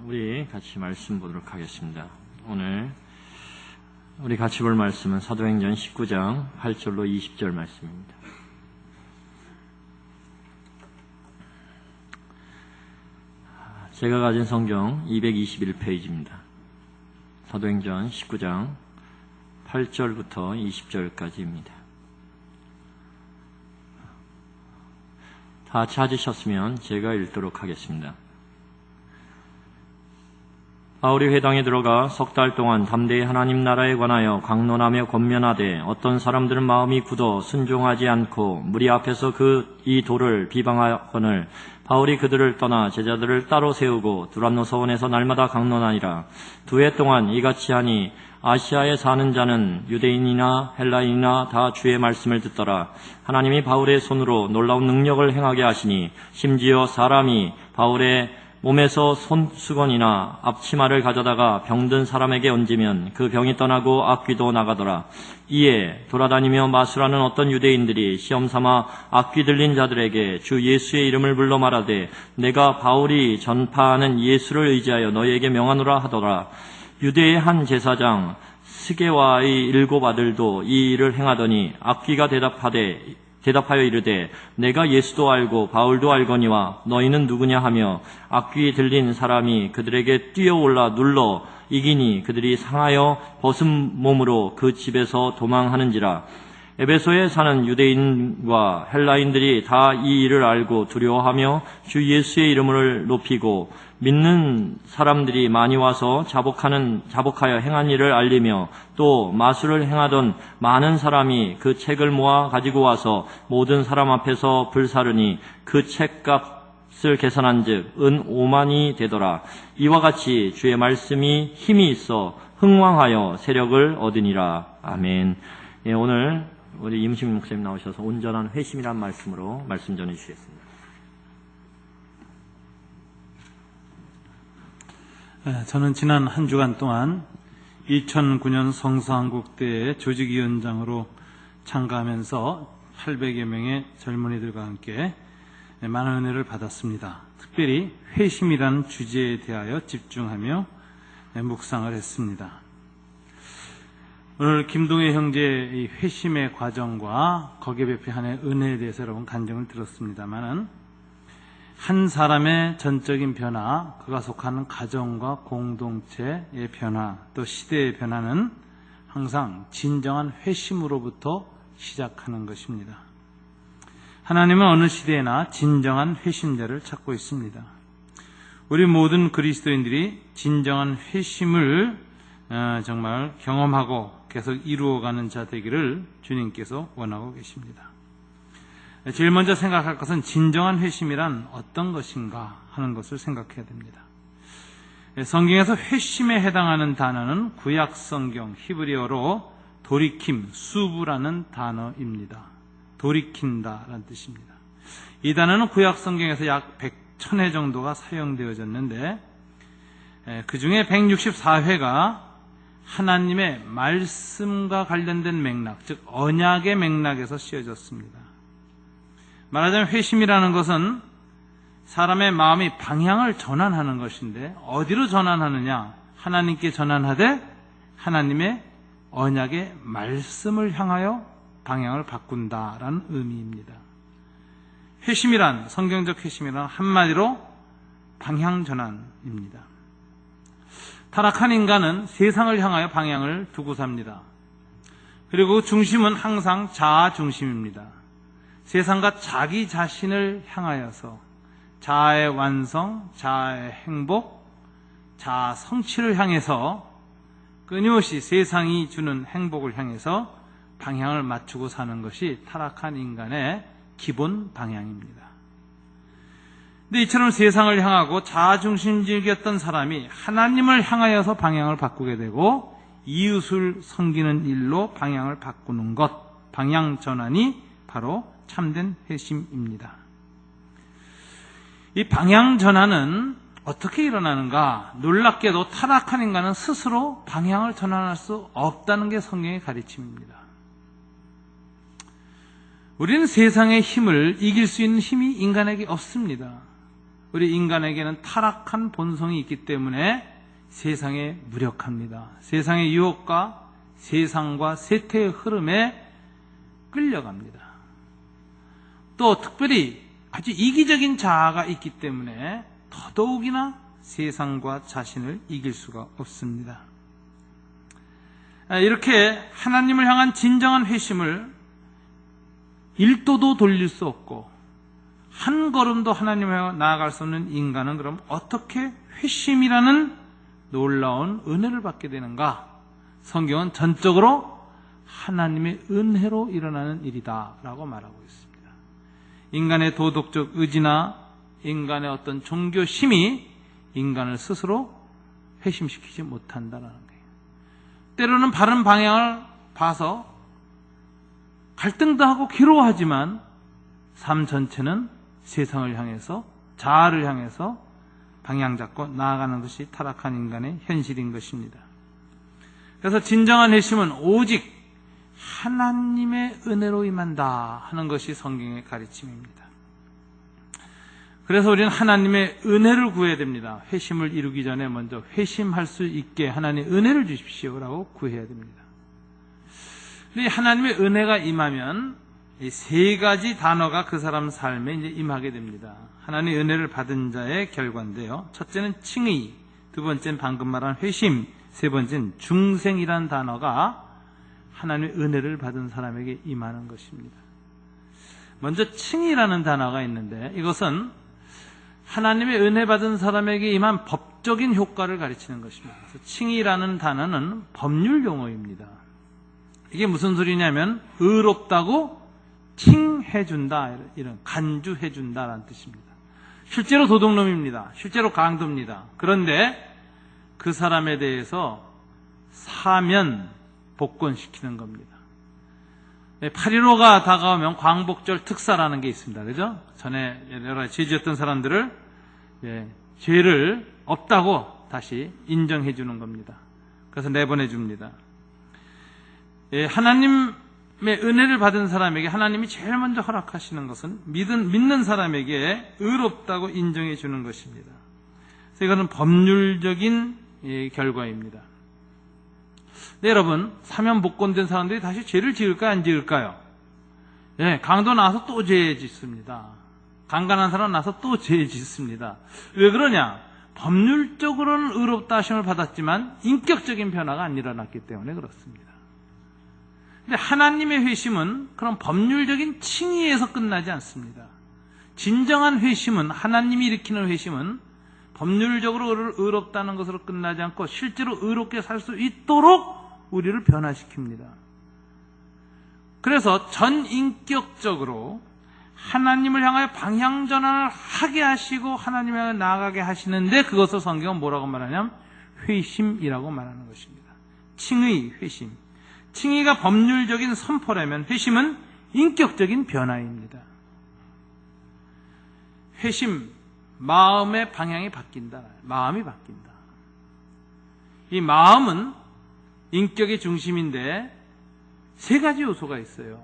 우리 같이 말씀 보도록 하겠습니다. 오늘 우리 같이 볼 말씀은 사도행전 19장 8절로 20절 말씀입니다. 제가 가진 성경 221페이지입니다. 사도행전 19장 8절부터 20절까지입니다. 다 찾으셨으면 제가 읽도록 하겠습니다. 바울이 회당에 들어가 석 달 동안 담대히 하나님 나라에 관하여 강론하며 권면하되 어떤 사람들은 마음이 굳어 순종하지 않고 무리 앞에서 이 도를 비방하거늘 바울이 그들을 떠나 제자들을 따로 세우고 두란노 서원에서 날마다 강론하니라. 2해 동안 이같이 하니 아시아에 사는 자는 유대인이나 헬라인이나 다 주의 말씀을 듣더라. 하나님이 바울의 손으로 놀라운 능력을 행하게 하시니 심지어 사람이 바울의 몸에서 손수건이나 앞치마를 가져다가 병든 사람에게 얹으면 그 병이 떠나고 악귀도 나가더라. 이에 돌아다니며 마술하는 어떤 유대인들이 시험삼아 악귀 들린 자들에게 주 예수의 이름을 불러 말하되 내가 바울이 전파하는 예수를 의지하여 너희에게 명하노라 하더라. 유대의 한 제사장 스게와의 7 아들도 이 일을 행하더니 악귀가 대답하여 이르되 내가 예수도 알고 바울도 알거니와 너희는 누구냐 하며 악귀 들린 사람이 그들에게 뛰어올라 눌러 이기니 그들이 상하여 벗은 몸으로 그 집에서 도망하는지라. 에베소에 사는 유대인과 헬라인들이 다 이 일을 알고 두려워하며 주 예수의 이름을 높이고 믿는 사람들이 많이 와서 자복하여 행한 일을 알리며 또 마술을 행하던 많은 사람이 그 책을 모아 가지고 와서 모든 사람 앞에서 불사르니 그 책값을 계산한즉 은 5만이 되더라. 이와 같이 주의 말씀이 힘이 있어 흥왕하여 세력을 얻으니라. 아멘. 오늘 우리 임식 목사님 나오셔서 온전한 회심이란 말씀으로 말씀 전해 주시겠습니다. 저는 지난 한 주간 동안 2009년 성서한국대회 조직위원장으로 참가하면서 800여 명의 젊은이들과 함께 많은 은혜를 받았습니다. 특별히 회심이라는 주제에 대하여 집중하며 묵상을 했습니다. 오늘 김동혜 형제의 회심의 과정과 거기에 베풀한 은혜에 대해서 여러분 간증을 들었습니다만은 한 사람의 전적인 변화, 그가 속하는 가정과 공동체의 변화, 또 시대의 변화는 항상 진정한 회심으로부터 시작하는 것입니다. 하나님은 어느 시대에나 진정한 회심자를 찾고 있습니다. 우리 모든 그리스도인들이 진정한 회심을 정말 경험하고 계속 이루어가는 자 되기를 주님께서 원하고 계십니다. 제일 먼저 생각할 것은 진정한 회심이란 어떤 것인가 하는 것을 생각해야 됩니다. 성경에서 회심에 해당하는 단어는 구약 성경 히브리어로 도리킴, 수부라는 단어입니다. 돌이킨다라는 뜻입니다. 이 단어는 구약 성경에서 약 100회 정도가 사용되어졌는데 그 중에 164회가 하나님의 말씀과 관련된 맥락, 즉 언약의 맥락에서 씌워졌습니다. 말하자면 회심이라는 것은 사람의 마음이 방향을 전환하는 것인데 어디로 전환하느냐? 하나님께 전환하되 하나님의 언약의 말씀을 향하여 방향을 바꾼다라는 의미입니다. 회심이란, 성경적 회심이란 한마디로 방향 전환입니다. 타락한 인간은 세상을 향하여 방향을 두고 삽니다. 그리고 중심은 항상 자아 중심입니다. 세상과 자기 자신을 향하여서 자아의 완성, 자아의 행복, 자아 성취를 향해서 끊임없이 세상이 주는 행복을 향해서 방향을 맞추고 사는 것이 타락한 인간의 기본 방향입니다. 근데 이처럼 세상을 향하고 자아중심적이었던 사람이 하나님을 향하여서 방향을 바꾸게 되고 이웃을 섬기는 일로 방향을 바꾸는 것, 방향 전환이 바로 참된 회심입니다. 이 방향 전환은 어떻게 일어나는가? 놀랍게도 타락한 인간은 스스로 방향을 전환할 수 없다는 게 성경의 가르침입니다. 우리는 세상의 힘을 이길 수 있는 힘이 인간에게 없습니다. 우리 인간에게는 타락한 본성이 있기 때문에 세상에 무력합니다. 세상의 유혹과 세상과 세태의 흐름에 끌려갑니다. 또 특별히 아주 이기적인 자아가 있기 때문에 더더욱이나 세상과 자신을 이길 수가 없습니다. 이렇게 하나님을 향한 진정한 회심을 1도도 돌릴 수 없고 한 걸음도 하나님을 향해 나아갈 수 없는 인간은 그럼 어떻게 회심이라는 놀라운 은혜를 받게 되는가? 성경은 전적으로 하나님의 은혜로 일어나는 일이다 라고 말하고 있습니다. 인간의 도덕적 의지나 인간의 어떤 종교심이 인간을 스스로 회심시키지 못한다는 거예요. 때로는 바른 방향을 봐서 갈등도 하고 괴로워하지만 삶 전체는 세상을 향해서, 자아를 향해서 방향 잡고 나아가는 것이 타락한 인간의 현실인 것입니다. 그래서 진정한 회심은 오직 하나님의 은혜로 임한다 하는 것이 성경의 가르침입니다. 그래서 우리는 하나님의 은혜를 구해야 됩니다. 회심을 이루기 전에 먼저 회심할 수 있게 하나님 은혜를 주십시오라고 구해야 됩니다. 이 하나님의 은혜가 임하면 이 세 가지 단어가 그 사람 삶에 이제 임하게 됩니다. 하나님의 은혜를 받은 자의 결과인데요. 첫째는 칭의, 두 번째는 방금 말한 회심, 세 번째는 중생이라는 단어가 하나님의 은혜를 받은 사람에게 임하는 것입니다. 먼저 칭의라는 단어가 있는데 이것은 하나님의 은혜 받은 사람에게 임한 법적인 효과를 가르치는 것입니다. 그래서 칭의라는 단어는 법률 용어입니다. 이게 무슨 소리냐면 의롭다고 칭해준다, 이런 간주해준다라는 뜻입니다. 실제로 도둑놈입니다. 실제로 강도입니다. 그런데 그 사람에 대해서 사면 복권시키는 겁니다. 8.15가 다가오면 광복절 특사라는 게 있습니다. 그죠? 전에 여러 가지 죄 지었던 사람들을 죄를 없다고 다시 인정해 주는 겁니다. 그래서 내보내 줍니다. 하나님의 은혜를 받은 사람에게 하나님이 제일 먼저 허락하시는 것은 믿는 사람에게 의롭다고 인정해 주는 것입니다. 그래서 이거는 법률적인 결과입니다. 네, 여러분, 사면 복권된 사람들이 다시 죄를 지을까요, 안 지을까요? 강도 나와서 또 죄 짓습니다. 강간한 사람 나와서 또 죄 짓습니다. 왜 그러냐? 법률적으로는 의롭다 하심을 받았지만 인격적인 변화가 안 일어났기 때문에 그렇습니다. 근데 하나님의 회심은 그런 법률적인 칭의에서 끝나지 않습니다. 진정한 회심은, 하나님이 일으키는 회심은 법률적으로 의롭다는 것으로 끝나지 않고 실제로 의롭게 살 수 있도록 우리를 변화시킵니다. 그래서 전인격적으로 하나님을 향하여 방향 전환을 하게 하시고 하나님을 향해 나아가게 하시는데 그것을 성경은 뭐라고 말하냐면 회심이라고 말하는 것입니다. 칭의, 회심. 칭의가 법률적인 선포라면 회심은 인격적인 변화입니다. 회심, 마음의 방향이 바뀐다. 마음이 바뀐다. 이 마음은 인격의 중심인데 세 가지 요소가 있어요.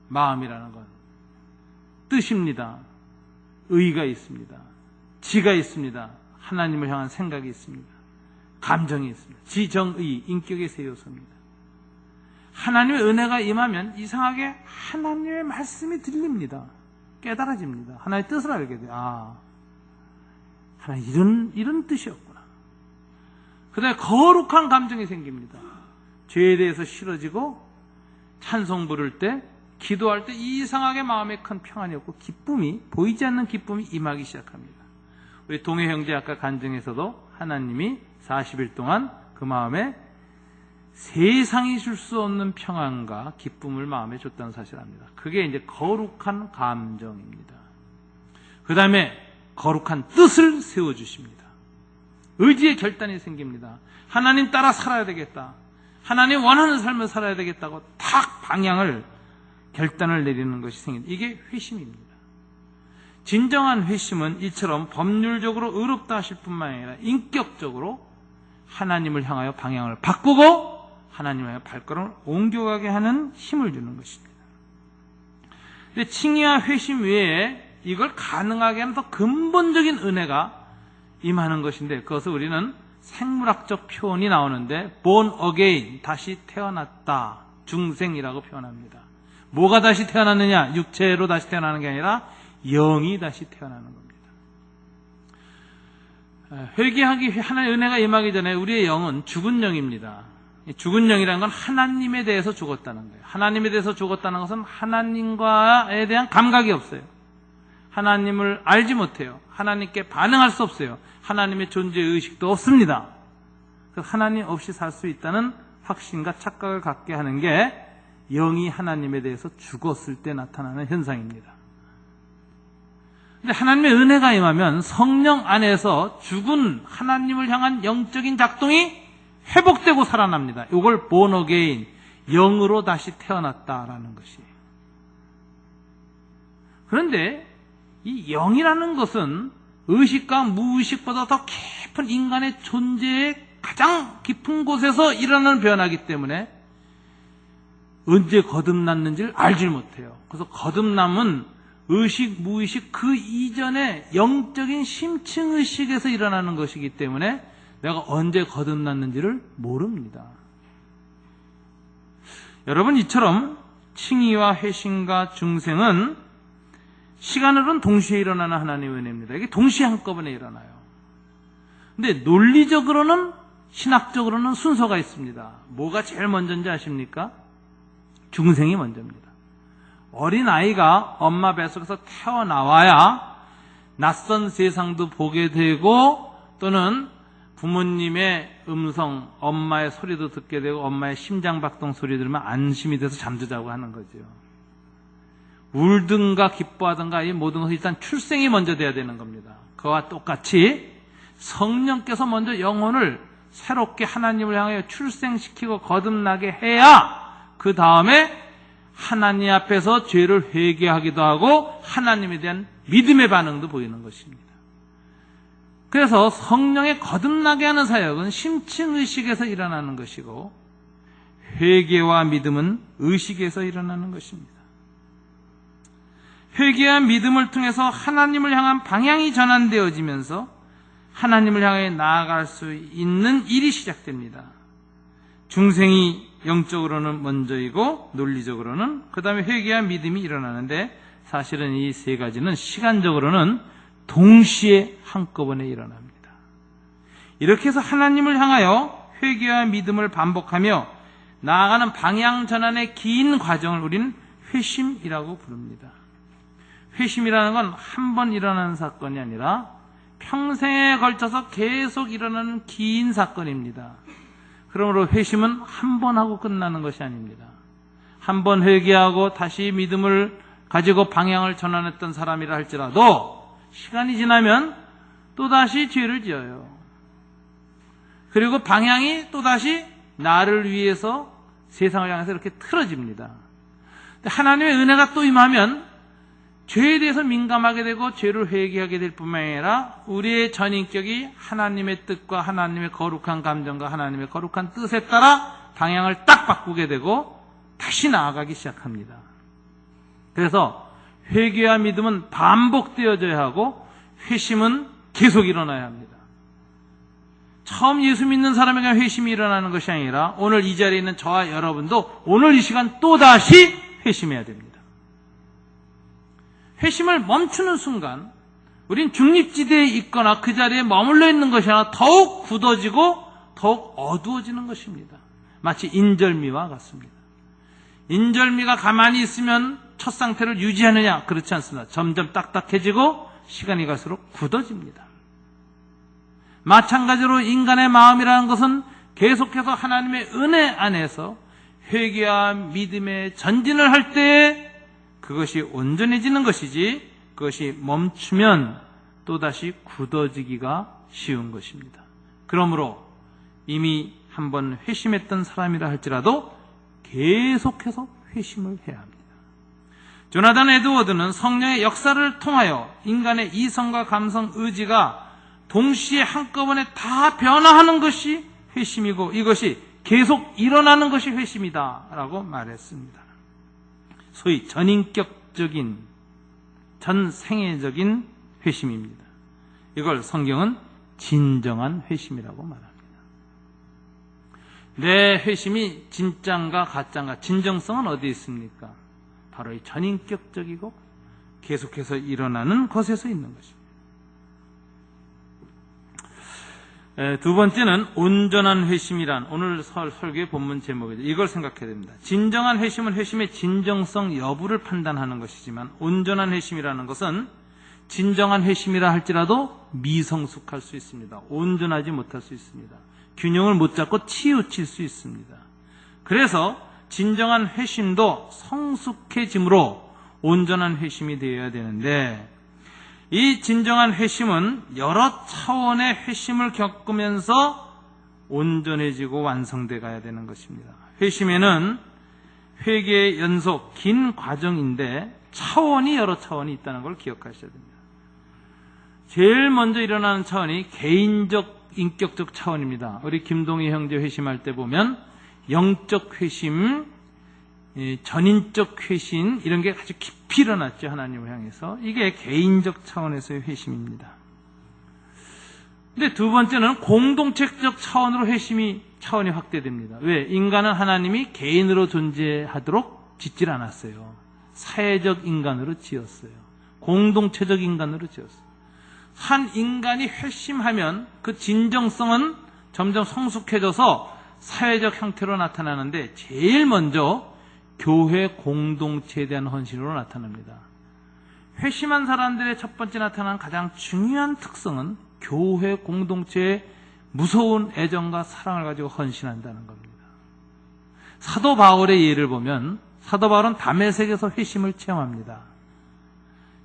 마음이라는 건 뜻입니다. 의가 있습니다. 지가 있습니다. 하나님을 향한 생각이 있습니다. 감정이 있습니다. 지정의, 인격의 세 요소입니다. 하나님의 은혜가 임하면 이상하게 하나님의 말씀이 들립니다. 깨달아집니다. 하나님의 뜻을 알게 돼요. 하나님 이런 뜻이었구나. 그 다음에 거룩한 감정이 생깁니다. 죄에 대해서 싫어지고 찬송 부를 때, 기도할 때 이상하게 마음에 큰 평안이 없고 기쁨이, 보이지 않는 기쁨이 임하기 시작합니다. 우리 동해 형제 아까 간증에서도 하나님이 40일 동안 그 마음에 세상이 줄 수 없는 평안과 기쁨을 마음에 줬다는 사실을 압니다. 그게 이제 거룩한 감정입니다. 그 다음에 거룩한 뜻을 세워주십니다. 의지의 결단이 생깁니다. 하나님 따라 살아야 되겠다. 하나님 원하는 삶을 살아야 되겠다고 탁 방향을, 결단을 내리는 것이 생깁니다. 이게 회심입니다. 진정한 회심은 이처럼 법률적으로 의롭다 하실 뿐만 아니라 인격적으로 하나님을 향하여 방향을 바꾸고 하나님을 향하여 발걸음을 옮겨가게 하는 힘을 주는 것입니다. 근데 칭의와 회심 외에 이걸 가능하게 하는 더 근본적인 은혜가 임하는 것인데, 그것을 우리는 생물학적 표현이 나오는데 born again, 다시 태어났다, 중생이라고 표현합니다. 뭐가 다시 태어났느냐? 육체로 다시 태어나는 게 아니라 영이 다시 태어나는 겁니다. 회개하기 하나의 은혜가 임하기 전에 우리의 영은 죽은 영입니다. 죽은 영이라는 건 하나님에 대해서 죽었다는 거예요. 하나님에 대해서 죽었다는 것은 하나님과에 대한 감각이 없어요. 하나님을 알지 못해요. 하나님께 반응할 수 없어요. 하나님의 존재 의식도 없습니다. 하나님 없이 살 수 있다는 확신과 착각을 갖게 하는 게 영이 하나님에 대해서 죽었을 때 나타나는 현상입니다. 근데 하나님의 은혜가 임하면 성령 안에서 죽은 하나님을 향한 영적인 작동이 회복되고 살아납니다. 이걸 born again, 영으로 다시 태어났다라는 것이에요. 그런데 이 영이라는 것은 의식과 무의식보다 더 깊은 인간의 존재의 가장 깊은 곳에서 일어나는 변화이기 때문에 언제 거듭났는지를 알지 못해요. 그래서 거듭남은 의식, 무의식 그 이전에 영적인 심층의식에서 일어나는 것이기 때문에 내가 언제 거듭났는지를 모릅니다. 여러분, 이처럼 칭의와 회심과 중생은 시간으로는 동시에 일어나는 하나님의 은혜입니다. 이게 동시에 한꺼번에 일어나요. 근데 논리적으로는, 신학적으로는 순서가 있습니다. 뭐가 제일 먼저인지 아십니까? 중생이 먼저입니다. 어린아이가 엄마 뱃속에서 태어나와야 낯선 세상도 보게 되고, 또는 부모님의 음성, 엄마의 소리도 듣게 되고, 엄마의 심장박동 소리 들으면 안심이 돼서 잠도 자고 하는 거죠. 울든가 기뻐하든가 이 모든 것은 일단 출생이 먼저 돼야 되는 겁니다. 그와 똑같이 성령께서 먼저 영혼을 새롭게 하나님을 향해 출생시키고 거듭나게 해야 그 다음에 하나님 앞에서 죄를 회개하기도 하고 하나님에 대한 믿음의 반응도 보이는 것입니다. 그래서 성령의 거듭나게 하는 사역은 심층의식에서 일어나는 것이고, 회개와 믿음은 의식에서 일어나는 것입니다. 회개와 믿음을 통해서 하나님을 향한 방향이 전환되어지면서 하나님을 향해 나아갈 수 있는 일이 시작됩니다. 중생이 영적으로는 먼저이고 논리적으로는, 그 다음에 회개와 믿음이 일어나는데, 사실은 이 세 가지는 시간적으로는 동시에 한꺼번에 일어납니다. 이렇게 해서 하나님을 향하여 회개와 믿음을 반복하며 나아가는 방향 전환의 긴 과정을 우리는 회심이라고 부릅니다. 회심이라는 건 한 번 일어나는 사건이 아니라 평생에 걸쳐서 계속 일어나는 긴 사건입니다. 그러므로 회심은 한 번 하고 끝나는 것이 아닙니다. 한 번 회개하고 다시 믿음을 가지고 방향을 전환했던 사람이라 할지라도 시간이 지나면 또다시 죄를 지어요. 그리고 방향이 또다시 나를 위해서 세상을 향해서 이렇게 틀어집니다. 하나님의 은혜가 또 임하면 죄에 대해서 민감하게 되고 죄를 회개하게 될 뿐만 아니라 우리의 전인격이 하나님의 뜻과 하나님의 거룩한 감정과 하나님의 거룩한 뜻에 따라 방향을 딱 바꾸게 되고 다시 나아가기 시작합니다. 그래서 회개와 믿음은 반복되어져야 하고 회심은 계속 일어나야 합니다. 처음 예수 믿는 사람에게 회심이 일어나는 것이 아니라 오늘 이 자리에 있는 저와 여러분도 오늘 이 시간 또다시 회심해야 됩니다. 회심을 멈추는 순간 우린 중립지대에 있거나 그 자리에 머물러 있는 것이 아니라 더욱 굳어지고 더욱 어두워지는 것입니다. 마치 인절미와 같습니다. 인절미가 가만히 있으면 첫 상태를 유지하느냐? 그렇지 않습니다. 점점 딱딱해지고 시간이 갈수록 굳어집니다. 마찬가지로 인간의 마음이라는 것은 계속해서 하나님의 은혜 안에서 회개와 믿음의 전진을 할 때에 그것이 온전해지는 것이지, 그것이 멈추면 또다시 굳어지기가 쉬운 것입니다. 그러므로 이미 한번 회심했던 사람이라 할지라도 계속해서 회심을 해야 합니다. 조나단 에드워드는 성령의 역사를 통하여 인간의 이성과 감성, 의지가 동시에 한꺼번에 다 변화하는 것이 회심이고 이것이 계속 일어나는 것이 회심이다 라고 말했습니다. 소위 전인격적인 전 생애적인 회심입니다. 이걸 성경은 진정한 회심이라고 말합니다. 내 회심이 진짠가 가짠가, 진정성은 어디 있습니까? 바로 이 전인격적이고 계속해서 일어나는 것에서 있는 것입니다. 두 번째는 온전한 회심이란, 오늘 설교의 본문 제목이죠. 이걸 생각해야 됩니다. 진정한 회심은 회심의 진정성 여부를 판단하는 것이지만, 온전한 회심이라는 것은 진정한 회심이라 할지라도 미성숙할 수 있습니다. 온전하지 못할 수 있습니다. 균형을 못 잡고 치우칠 수 있습니다. 그래서 진정한 회심도 성숙해짐으로 온전한 회심이 되어야 되는데, 이 진정한 회심은 여러 차원의 회심을 겪으면서 온전해지고 완성돼 가야 되는 것입니다. 회심에는 회개의 연속, 긴 과정인데 차원이 여러 차원이 있다는 걸 기억하셔야 됩니다. 제일 먼저 일어나는 차원이 개인적, 인격적 차원입니다. 우리 김동희 형제 회심할 때 보면 영적 회심, 전인적 회심, 이런 게 아주 깊이 일어났죠. 하나님을 향해서. 이게 개인적 차원에서의 회심입니다. 근데 두 번째는 공동체적 차원으로 차원이 확대됩니다. 왜? 인간은 하나님이 개인으로 존재하도록 짓질 않았어요. 사회적 인간으로 지었어요. 공동체적 인간으로 지었어요. 한 인간이 회심하면 그 진정성은 점점 성숙해져서 사회적 형태로 나타나는데, 제일 먼저 교회 공동체에 대한 헌신으로 나타납니다. 회심한 사람들의 첫 번째 나타나는 가장 중요한 특성은 교회 공동체의 무서운 애정과 사랑을 가지고 헌신한다는 겁니다. 사도 바울의 예를 보면, 사도 바울은 다메섹에서 회심을 체험합니다.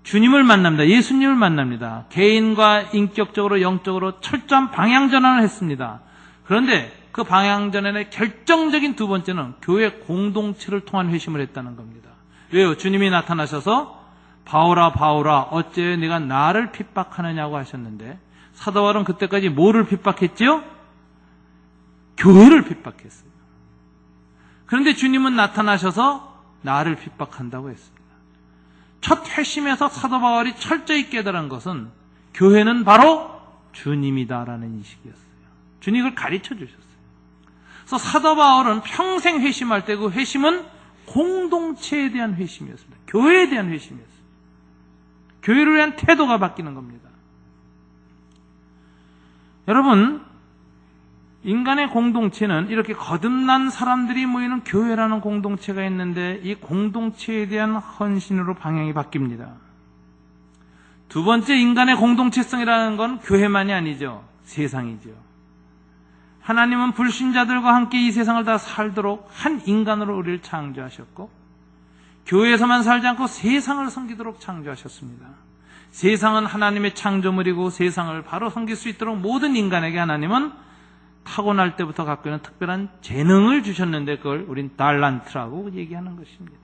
주님을 만납니다. 예수님을 만납니다. 개인과 인격적으로, 영적으로 철저한 방향전환을 했습니다. 그런데 그 방향전환의 결정적인 두 번째는 교회 공동체를 통한 회심을 했다는 겁니다. 왜요? 주님이 나타나셔서 바울아 바울아 어째 네가 나를 핍박하느냐고 하셨는데, 사도 바울은 그때까지 뭐를 핍박했지요? 교회를 핍박했어요. 그런데 주님은 나타나셔서 나를 핍박한다고 했습니다. 첫 회심에서 사도 바울이 철저히 깨달은 것은 교회는 바로 주님이다라는 인식이었어요. 주님을 가르쳐 주셨어요. 그래서 사도 바울은 평생 회심할 때 그 회심은 공동체에 대한 회심이었습니다. 교회에 대한 회심이었어요. 교회를 위한 태도가 바뀌는 겁니다. 여러분, 인간의 공동체는 이렇게 거듭난 사람들이 모이는 교회라는 공동체가 있는데, 이 공동체에 대한 헌신으로 방향이 바뀝니다. 두 번째, 인간의 공동체성이라는 건 교회만이 아니죠. 세상이죠. 하나님은 불신자들과 함께 이 세상을 다 살도록 한 인간으로 우리를 창조하셨고, 교회에서만 살지 않고 세상을 섬기도록 창조하셨습니다. 세상은 하나님의 창조물이고, 세상을 바로 섬길 수 있도록 모든 인간에게 하나님은 타고날 때부터 갖고 있는 특별한 재능을 주셨는데, 그걸 우린 달란트라고 얘기하는 것입니다.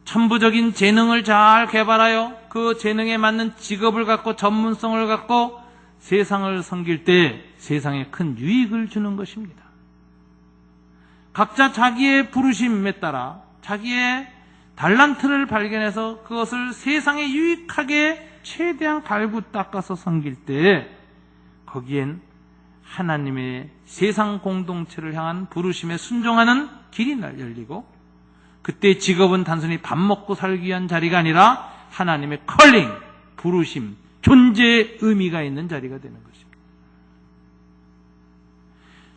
천부적인 재능을 잘 개발하여 그 재능에 맞는 직업을 갖고 전문성을 갖고 세상을 섬길 때 세상에 큰 유익을 주는 것입니다. 각자 자기의 부르심에 따라 자기의 달란트를 발견해서 그것을 세상에 유익하게 최대한 갈고 닦아서 섬길 때, 거기엔 하나님의 세상 공동체를 향한 부르심에 순종하는 길이 열리고, 그때 직업은 단순히 밥 먹고 살기 위한 자리가 아니라 하나님의 컬링, 부르심, 존재의 의미가 있는 자리가 되는 것입니다.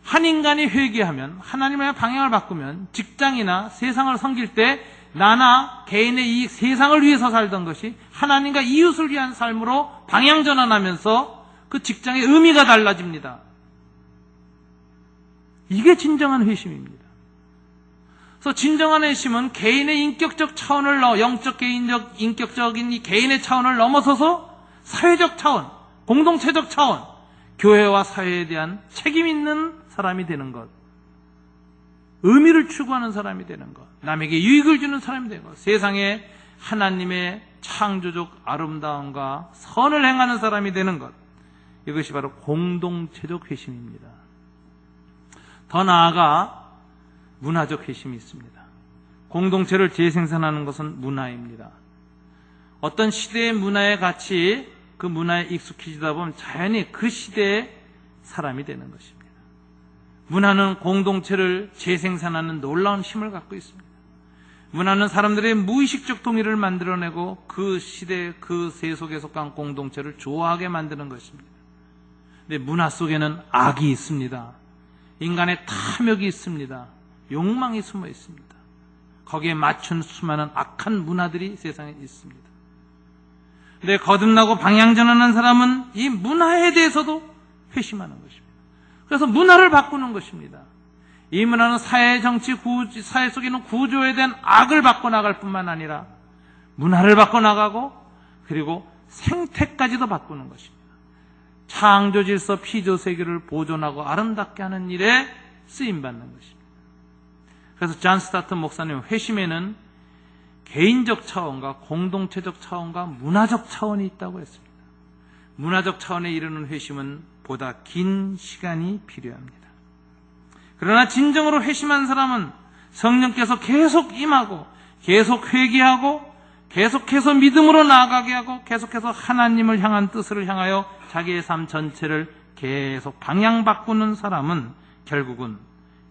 한 인간이 회개하면, 하나님의 방향을 바꾸면, 직장이나 세상을 섬길 때 나나 개인의 이 세상을 위해서 살던 것이 하나님과 이웃을 위한 삶으로 방향 전환하면서 그 직장의 의미가 달라집니다. 이게 진정한 회심입니다. 그래서 진정한 회심은 개인의 인격적 차원을 영적, 개인적, 인격적인 이 개인의 차원을 넘어서서 사회적 차원, 공동체적 차원, 교회와 사회에 대한 책임 있는 사람이 되는 것, 의미를 추구하는 사람이 되는 것, 남에게 유익을 주는 사람이 되는 것, 세상에 하나님의 창조적 아름다움과 선을 행하는 사람이 되는 것, 이것이 바로 공동체적 회심입니다. 더 나아가 문화적 회심이 있습니다. 공동체를 재생산하는 것은 문화입니다. 어떤 시대의 문화에 같이 그 문화에 익숙해지다 보면 자연히 그 시대의 사람이 되는 것입니다. 문화는 공동체를 재생산하는 놀라운 힘을 갖고 있습니다. 문화는 사람들의 무의식적 동의를 만들어내고 그 시대, 그 세속에 속한 공동체를 좋아하게 만드는 것입니다. 근데 문화 속에는 악이 있습니다. 인간의 탐욕이 있습니다. 욕망이 숨어 있습니다. 거기에 맞춘 수많은 악한 문화들이 세상에 있습니다. 근데 거듭나고 방향전환한 사람은 이 문화에 대해서도 회심하는 것입니다. 그래서 문화를 바꾸는 것입니다. 이 문화는 사회, 정치, 사회 속에 있는 구조에 대한 악을 바꿔나갈 뿐만 아니라 문화를 바꿔나가고 그리고 생태까지도 바꾸는 것입니다. 창조 질서, 피조 세계를 보존하고 아름답게 하는 일에 쓰임받는 것입니다. 그래서 존 스타튼 목사님 회심에는 개인적 차원과 공동체적 차원과 문화적 차원이 있다고 했습니다. 문화적 차원에 이르는 회심은 보다 긴 시간이 필요합니다. 그러나 진정으로 회심한 사람은 성령께서 계속 임하고 계속 회개하고 계속해서 믿음으로 나아가게 하고 계속해서 하나님을 향한 뜻을 향하여 자기의 삶 전체를 계속 방향 바꾸는 사람은 결국은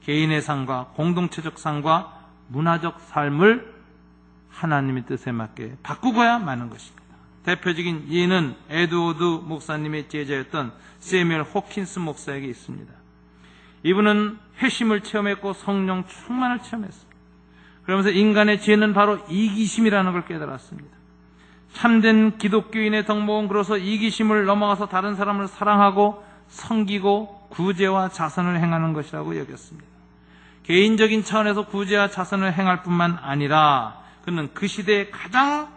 개인의 삶과 공동체적 삶과 문화적 삶을 하나님의 뜻에 맞게 바꾸고야 마는 것입니다. 대표적인 예는 에드워드 목사님의 제자였던 세뮤얼 호킨스 목사에게 있습니다. 이분은 회심을 체험했고 성령 충만을 체험했습니다. 그러면서 인간의 죄는 바로 이기심이라는 걸 깨달았습니다. 참된 기독교인의 덕목은 그래서 이기심을 넘어가서 다른 사람을 사랑하고 섬기고 구제와 자선을 행하는 것이라고 여겼습니다. 개인적인 차원에서 구제와 자선을 행할 뿐만 아니라 그는 그 시대의 가장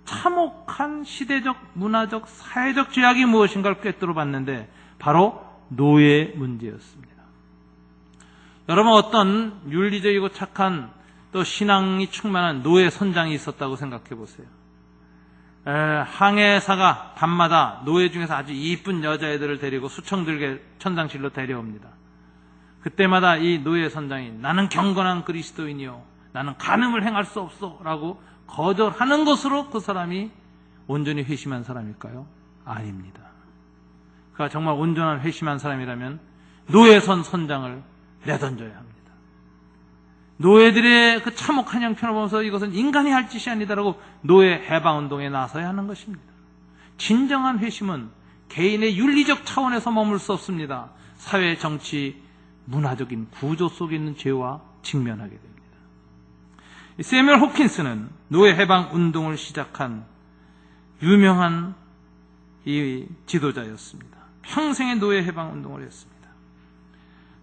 참혹한 시대적, 문화적, 사회적 죄악이 무엇인가를 꿰뚫어 봤는데 바로 노예 문제였습니다. 여러분 어떤 윤리적이고 착한 또 신앙이 충만한 노예 선장이 있었다고 생각해 보세요. 항해사가 밤마다 노예 중에서 아주 이쁜 여자애들을 데리고 수청들게 천장실로 데려옵니다. 그때마다 이 노예 선장이 나는 경건한 그리스도인이요 나는 간음을 행할 수 없어 라고 거절하는 것으로 그 사람이 온전히 회심한 사람일까요? 아닙니다. 그가 정말 온전한 회심한 사람이라면 노예선 선장을 내던져야 합니다. 노예들의 그 참혹한 형편을 보면서 이것은 인간이 할 짓이 아니다라고 노예 해방운동에 나서야 하는 것입니다. 진정한 회심은 개인의 윤리적 차원에서 머물 수 없습니다. 사회, 정치, 문화적인 구조 속에 있는 죄와 직면하게 됩니다. 세뮤얼 호킨스는 노예 해방운동을 시작한 유명한 이 지도자였습니다. 평생의 노예 해방운동을 했습니다.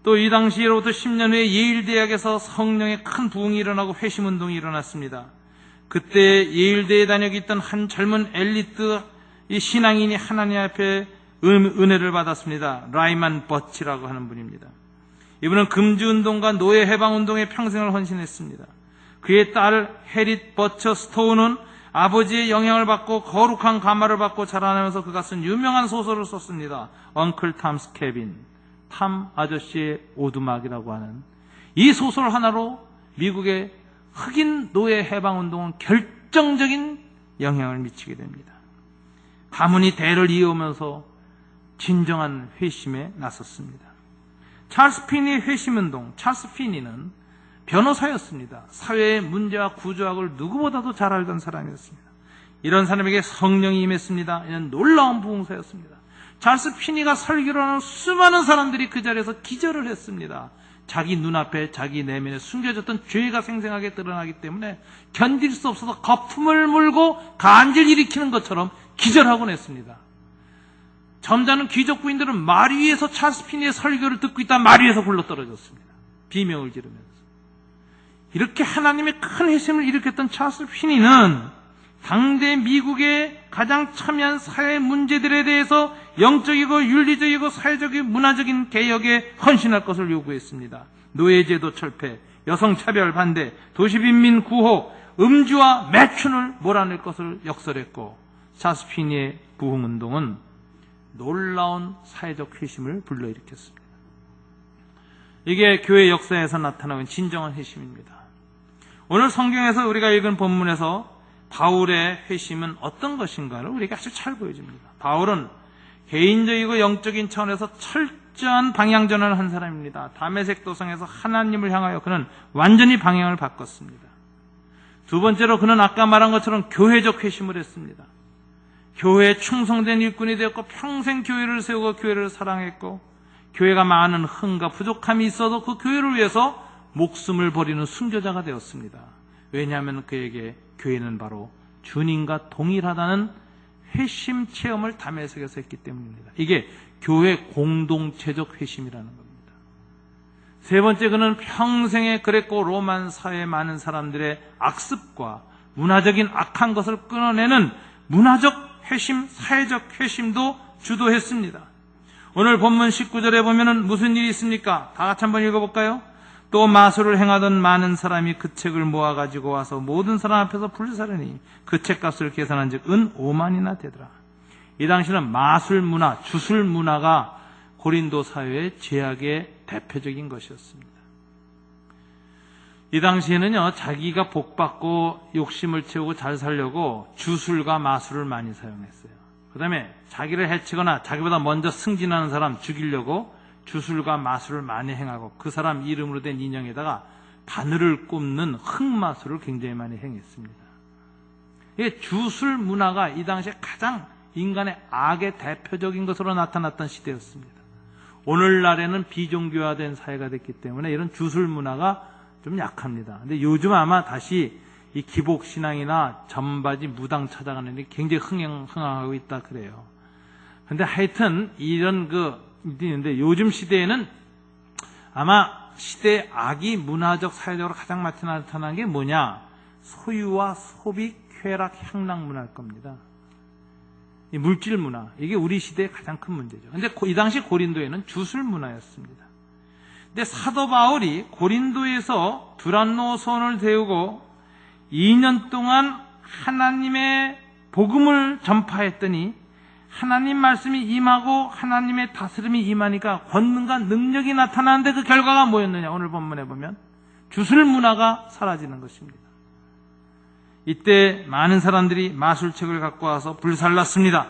또 이 당시로부터 10년 후에 예일대학에서 성령의 큰 부흥이 일어나고 회심운동이 일어났습니다. 그때 예일대에 다니고 있던 한 젊은 엘리트 이 신앙인이 하나님 앞에 은혜를 받았습니다. 라이만 버치라고 하는 분입니다. 이분은 금주운동과 노예 해방운동에 평생을 헌신했습니다. 그의 딸 해릿 버처 스토우는 아버지의 영향을 받고 거룩한 가마를 받고 자라나면서 그가 쓴 유명한 소설을 썼습니다. 언클 탐스 캐빈, 탐 아저씨의 오두막이라고 하는 이 소설 하나로 미국의 흑인 노예 해방운동은 결정적인 영향을 미치게 됩니다. 가문이 대를 이어오면서 진정한 회심에 나섰습니다. 찰스 피니의 회심운동, 찰스 피니는 변호사였습니다. 사회의 문제와 구조학을 누구보다도 잘 알던 사람이었습니다. 이런 사람에게 성령이 임했습니다. 이는 놀라운 부흥사였습니다. 찰스 피니가 설교를 하는 수많은 사람들이 그 자리에서 기절을 했습니다. 자기 눈앞에 자기 내면에 숨겨졌던 죄가 생생하게 드러나기 때문에 견딜 수 없어서 거품을 물고 간질 일으키는 것처럼 기절하곤 했습니다. 점잖은 귀족 부인들은 말 위에서 찰스 피니의 설교를 듣고 있다 말 위에서 굴러떨어졌습니다. 비명을 지르면서. 이렇게 하나님의 큰 회심을 일으켰던 찰스 피니는 당대 미국의 가장 첨예한 사회 문제들에 대해서 영적이고 윤리적이고 사회적이고 문화적인 개혁에 헌신할 것을 요구했습니다. 노예제도 철폐, 여성차별 반대, 도시빈민 구호, 음주와 매춘을 몰아낼 것을 역설했고 찰스 피니의 부흥운동은 놀라운 사회적 회심을 불러일으켰습니다. 이게 교회 역사에서 나타나는 진정한 회심입니다. 오늘 성경에서 우리가 읽은 본문에서 바울의 회심은 어떤 것인가를 우리에게 아주 잘 보여줍니다. 바울은 개인적이고 영적인 차원에서 철저한 방향전환을 한 사람입니다. 다메섹 도성에서 하나님을 향하여 그는 완전히 방향을 바꿨습니다. 두 번째로 그는 아까 말한 것처럼 교회적 회심을 했습니다. 교회에 충성된 일꾼이 되었고 평생 교회를 세우고 교회를 사랑했고 교회가 많은 흠과 부족함이 있어도 그 교회를 위해서 목숨을 버리는 순교자가 되었습니다. 왜냐하면 그에게 교회는 바로 주님과 동일하다는 회심 체험을 다메섹에서 했기 때문입니다. 이게 교회 공동체적 회심이라는 겁니다. 세 번째, 그는 평생에 그레코 로만 사회의 많은 사람들의 악습과 문화적인 악한 것을 끊어내는 문화적 회심, 사회적 회심도 주도했습니다. 오늘 본문 19절에 보면은 무슨 일이 있습니까? 다 같이 한번 읽어볼까요? 또 마술을 행하던 많은 사람이 그 책을 모아가지고 와서 모든 사람 앞에서 불사르니 그 책값을 계산한 즉 은 5만이나 되더라. 이 당시는 마술 문화, 주술 문화가 고린도 사회의 죄악의 대표적인 것이었습니다. 이 당시에는요, 자기가 복받고 욕심을 채우고 잘 살려고 주술과 마술을 많이 사용했어요. 그 다음에 자기를 해치거나 자기보다 먼저 승진하는 사람 죽이려고 주술과 마술을 많이 행하고 그 사람 이름으로 된 인형에다가 바늘을 꼽는 흑마술을 굉장히 많이 행했습니다. 이 주술 문화가 이 당시에 가장 인간의 악의 대표적인 것으로 나타났던 시대였습니다. 오늘날에는 비종교화된 사회가 됐기 때문에 이런 주술 문화가 좀 약합니다. 근데 요즘 아마 다시 이 기복신앙이나 점바지 무당 찾아가는 게 굉장히 흥행하고 있다 그래요. 근데 하여튼 이런 있는데 요즘 시대에는 아마 시대의 악이 문화적, 사회적으로 가장 많이 나타나는 게 뭐냐? 소유와 소비, 쾌락, 향락 문화일 겁니다. 이 물질 문화, 이게 우리 시대의 가장 큰 문제죠. 근데 이 당시 고린도에는 주술 문화였습니다. 근데 사도 바울이 고린도에서 두란노 소원을 세우고 2년 동안 하나님의 복음을 전파했더니 하나님 말씀이 임하고 하나님의 다스림이 임하니까 권능과 능력이 나타나는데 그 결과가 뭐였느냐? 오늘 본문에 보면 주술 문화가 사라지는 것입니다. 이때 많은 사람들이 마술책을 갖고 와서 불살랐습니다.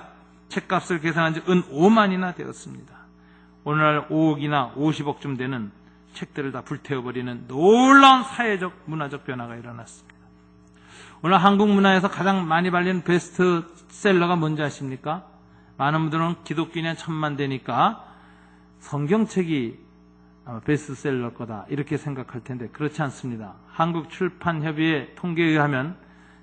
책값을 계산한 지 은 5만이나 되었습니다. 오늘날 5억이나 50억쯤 되는 책들을 다 불태워버리는 놀라운 사회적 문화적 변화가 일어났습니다. 오늘 한국 문화에서 가장 많이 팔리는 베스트셀러가 뭔지 아십니까? 많은 분들은 기독교인이 1000만 되니까 성경책이 아마 베스트셀러일 거다 이렇게 생각할 텐데 그렇지 않습니다. 한국출판협의회 통계에 의하면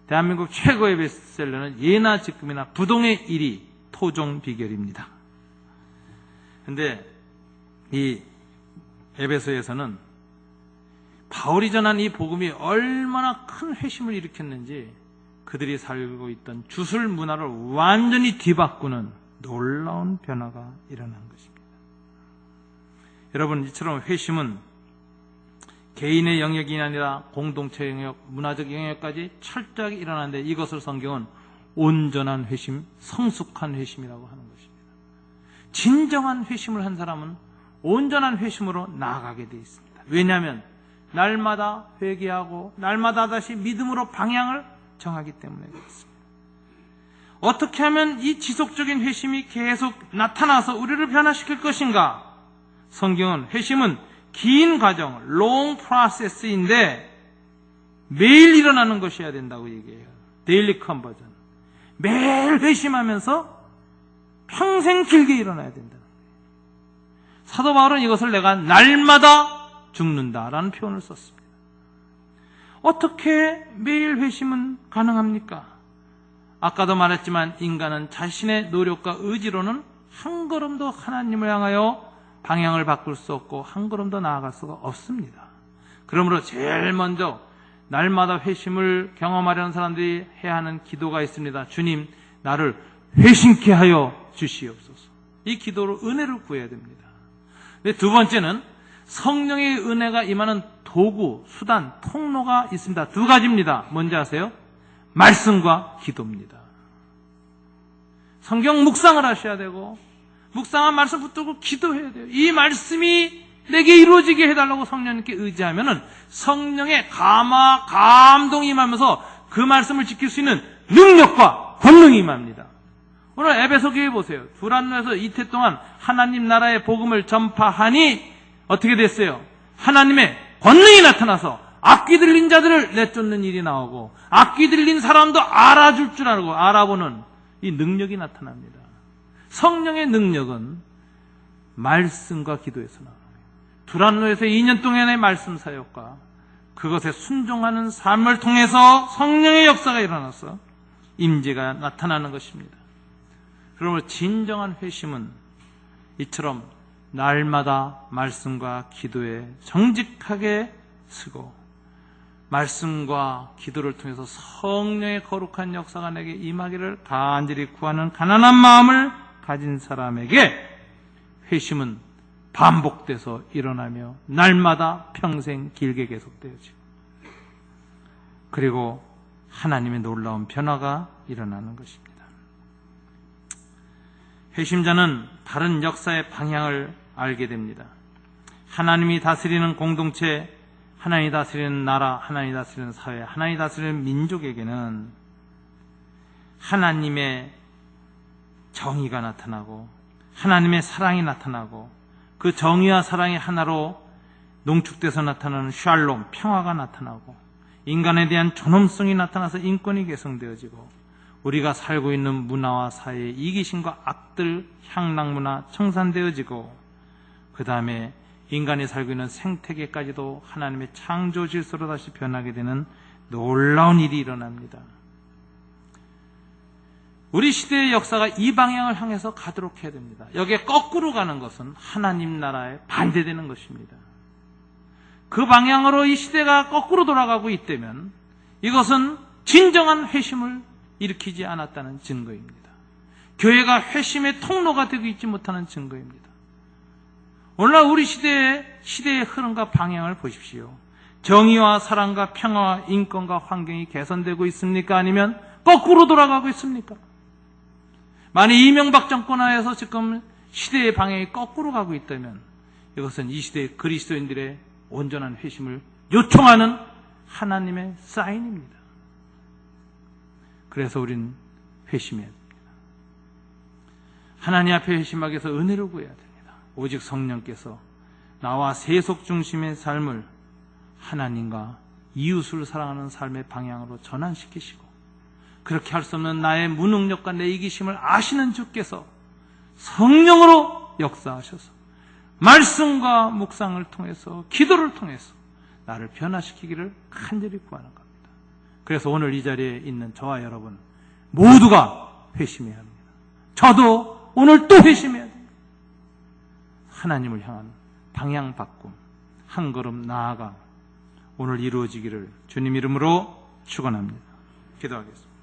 대한민국 최고의 베스트셀러는 예나 지금이나 부동의 1위 토종비결입니다. 그런데 이 에베소에서는 바울이 전한 이 복음이 얼마나 큰 회심을 일으켰는지 그들이 살고 있던 주술 문화를 완전히 뒤바꾸는 놀라운 변화가 일어난 것입니다. 여러분, 이처럼 회심은 개인의 영역이 아니라 공동체 영역, 문화적 영역까지 철저하게 일어나는데 이것을 성경은 온전한 회심, 성숙한 회심이라고 하는 것입니다. 진정한 회심을 한 사람은 온전한 회심으로 나아가게 되어 있습니다. 왜냐하면 날마다 회개하고 날마다 다시 믿음으로 방향을 정하기 때문에 그렇습니다. 어떻게 하면 이 지속적인 회심이 계속 나타나서 우리를 변화시킬 것인가? 성경은 회심은 긴 과정, long process인데 매일 일어나는 것이어야 된다고 얘기해요. daily conversion. 매일 회심하면서 평생 길게 일어나야 된다. 사도 바울은 이것을 내가 날마다 죽는다라는 표현을 썼습니다. 어떻게 매일 회심은 가능합니까? 아까도 말했지만 인간은 자신의 노력과 의지로는 한 걸음도 하나님을 향하여 방향을 바꿀 수 없고 한 걸음 더 나아갈 수가 없습니다. 그러므로 제일 먼저 날마다 회심을 경험하려는 사람들이 해야 하는 기도가 있습니다. 주님, 나를 회심케 하여 주시옵소서. 이 기도로 은혜를 구해야 됩니다. 두 번째는 성령의 은혜가 임하는 도구, 수단, 통로가 있습니다. 두 가지입니다. 뭔지 아세요? 말씀과 기도입니다. 성경 묵상을 하셔야 되고 묵상한 말씀 붙들고 기도해야 돼요. 이 말씀이 내게 이루어지게 해달라고 성령님께 의지하면은 성령의 감동이 임하면서 그 말씀을 지킬 수 있는 능력과 권능이 임합니다. 오늘 에베소 교회 보세요. 두란노에서 이태 동안 하나님 나라의 복음을 전파하니 어떻게 됐어요? 하나님의 권능이 나타나서 악귀 들린 자들을 내쫓는 일이 나오고 악귀 들린 사람도 알아줄 줄 알고 알아보는 이 능력이 나타납니다. 성령의 능력은 말씀과 기도에서 나옵니다. 두란노에서 2년 동안의 말씀 사역과 그것에 순종하는 삶을 통해서 성령의 역사가 일어나서 임재가 나타나는 것입니다. 그러므로 진정한 회심은 이처럼 날마다 말씀과 기도에 정직하게 쓰고 말씀과 기도를 통해서 성령의 거룩한 역사가 내게 임하기를 간절히 구하는 가난한 마음을 가진 사람에게 회심은 반복돼서 일어나며 날마다 평생 길게 계속되어지고 그리고 하나님의 놀라운 변화가 일어나는 것입니다. 회심자는 바른 역사의 방향을 알게 됩니다. 하나님이 다스리는 공동체, 하나님이 다스리는 나라, 하나님이 다스리는 사회, 하나님이 다스리는 민족에게는 하나님의 정의가 나타나고 하나님의 사랑이 나타나고 그 정의와 사랑이 하나로 농축돼서 나타나는 샬롬, 평화가 나타나고 인간에 대한 존엄성이 나타나서 인권이 개성되어지고 우리가 살고 있는 문화와 사회의 이기심과 악들, 향락문화 청산되어지고 그 다음에 인간이 살고 있는 생태계까지도 하나님의 창조 질서로 다시 변하게 되는 놀라운 일이 일어납니다. 우리 시대의 역사가 이 방향을 향해서 가도록 해야 됩니다. 여기에 거꾸로 가는 것은 하나님 나라에 반대되는 것입니다. 그 방향으로 이 시대가 거꾸로 돌아가고 있다면 이것은 진정한 회심을 일으키지 않았다는 증거입니다. 교회가 회심의 통로가 되고 있지 못하는 증거입니다. 오늘날 우리 시대의 흐름과 방향을 보십시오. 정의와 사랑과 평화와 인권과 환경이 개선되고 있습니까? 아니면 거꾸로 돌아가고 있습니까? 만약 이명박 정권 하에서 지금 시대의 방향이 거꾸로 가고 있다면 이것은 이 시대의 그리스도인들의 온전한 회심을 요청하는 하나님의 사인입니다. 그래서 우리는 회심해야 됩니다. 하나님 앞에 회심하기 위해서 은혜를 구해야 됩니다. 오직 성령께서 나와 세속 중심의 삶을 하나님과 이웃을 사랑하는 삶의 방향으로 전환시키시고 그렇게 할 수 없는 나의 무능력과 내 이기심을 아시는 주께서 성령으로 역사하셔서 말씀과 묵상을 통해서 기도를 통해서 나를 변화시키기를 간절히 구하는 겁니다. 그래서 오늘 이 자리에 있는 저와 여러분 모두가 회심해야 합니다. 저도 오늘 또 회심해야 됩니다. 하나님을 향한 방향 바꿈, 한 걸음 나아가 오늘 이루어지기를 주님 이름으로 축원합니다. 기도하겠습니다.